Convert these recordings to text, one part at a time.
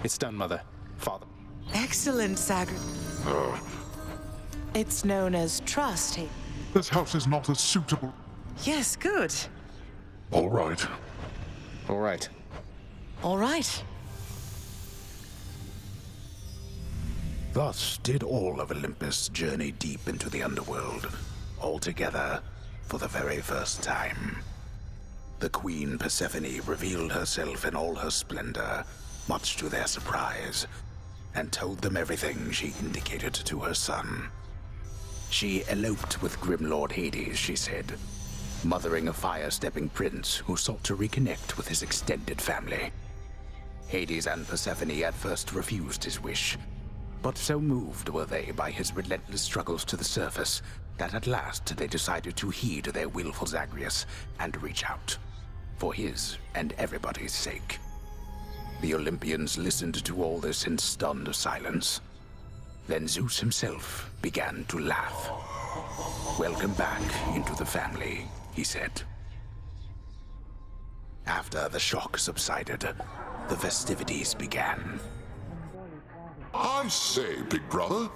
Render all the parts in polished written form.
It's done, Mother. Father. Excellent, Zagreus. It's known as trust. This house is not as suitable. Yes, good. All right. All right. All right. Thus did all of Olympus journey deep into the underworld, all together for the very first time. The Queen Persephone revealed herself in all her splendor, much to their surprise, and told them everything she indicated to her son. She eloped with Grim Lord Hades, she said, mothering a fire-stepping prince who sought to reconnect with his extended family. Hades and Persephone at first refused his wish, but so moved were they by his relentless struggles to the surface that at last they decided to heed their willful Zagreus and reach out, for his and everybody's sake. The Olympians listened to all this in stunned silence. Then Zeus himself began to laugh. "Welcome back into the family," he said. After the shock subsided, the festivities began. I say, big brother,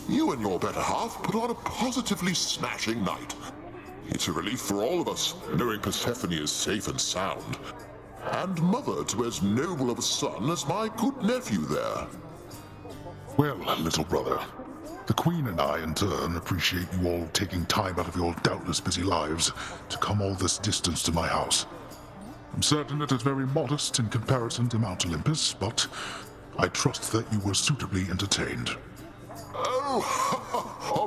you and your better half put on a positively smashing night. It's a relief for all of us, knowing Persephone is safe and sound. And mother to as noble of a son as my good nephew there. Well, little brother, the Queen and I, in turn, appreciate you all taking time out of your doubtless busy lives to come all this distance to my house. I'm certain it is very modest in comparison to Mount Olympus, but I trust that you were suitably entertained. Oh,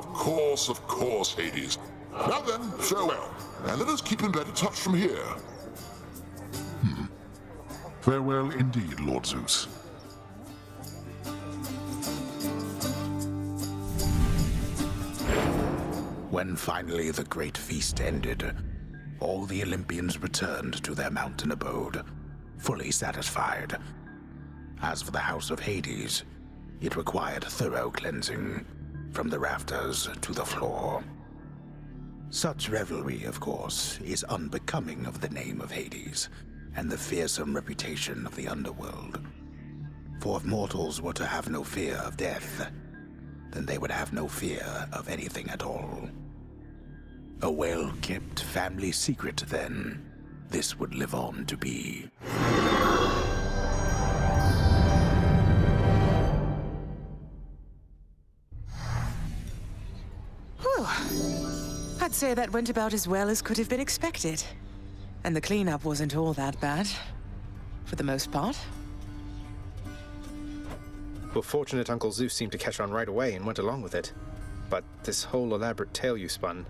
of course, Hades. Now then, farewell, and let us keep in better touch from here. Farewell indeed, Lord Zeus. When finally the great feast ended, all the Olympians returned to their mountain abode, fully satisfied. As for the house of Hades, it required thorough cleansing, from the rafters to the floor. Such revelry, of course, is unbecoming of the name of Hades, and the fearsome reputation of the underworld. For if mortals were to have no fear of death, then they would have no fear of anything at all. A well-kept family secret, then, this would live on to be. Whew. I'd say that went about as well as could have been expected. And the cleanup wasn't all that bad. For the most part. We're fortunate Uncle Zeus seemed to catch on right away and went along with it. But this whole elaborate tale you spun...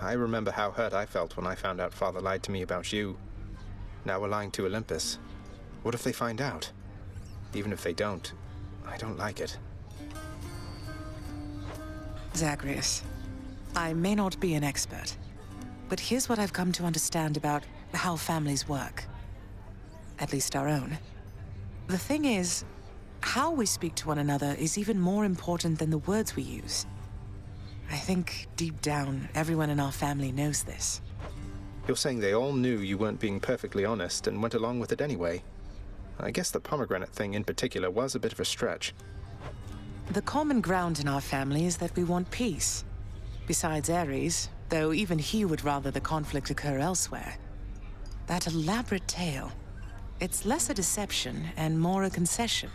I remember how hurt I felt when I found out Father lied to me about you. Now we're lying to Olympus. What if they find out? Even if they don't, I don't like it. Zagreus, I may not be an expert, but here's what I've come to understand about how families work. At least our own. The thing is, how we speak to one another is even more important than the words we use. I think, deep down, everyone in our family knows this. You're saying they all knew you weren't being perfectly honest and went along with it anyway. I guess the pomegranate thing in particular was a bit of a stretch. The common ground in our family is that we want peace. Besides Ares, though even he would rather the conflict occur elsewhere. That elaborate tale, it's less a deception and more a concession.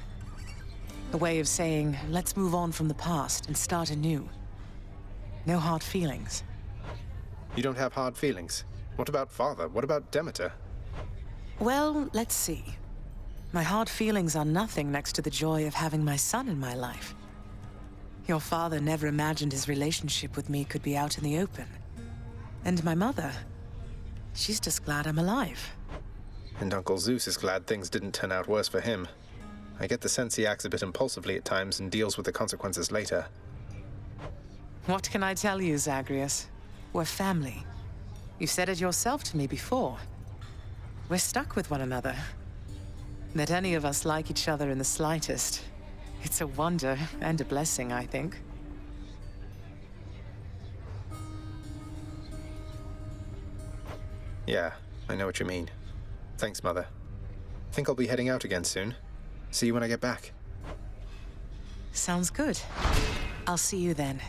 A way of saying, let's move on from the past and start anew. No hard feelings. You don't have hard feelings? What about Father? What about Demeter? Well, let's see. My hard feelings are nothing next to the joy of having my son in my life. Your father never imagined his relationship with me could be out in the open. And my mother, she's just glad I'm alive. And Uncle Zeus is glad things didn't turn out worse for him. I get the sense he acts a bit impulsively at times and deals with the consequences later. What can I tell you, Zagreus? We're family. You've said it yourself to me before. We're stuck with one another. That any of us like each other in the slightest, it's a wonder and a blessing, I think. Yeah, I know what you mean. Thanks, Mother. Think I'll be heading out again soon. See you when I get back. Sounds good. I'll see you then.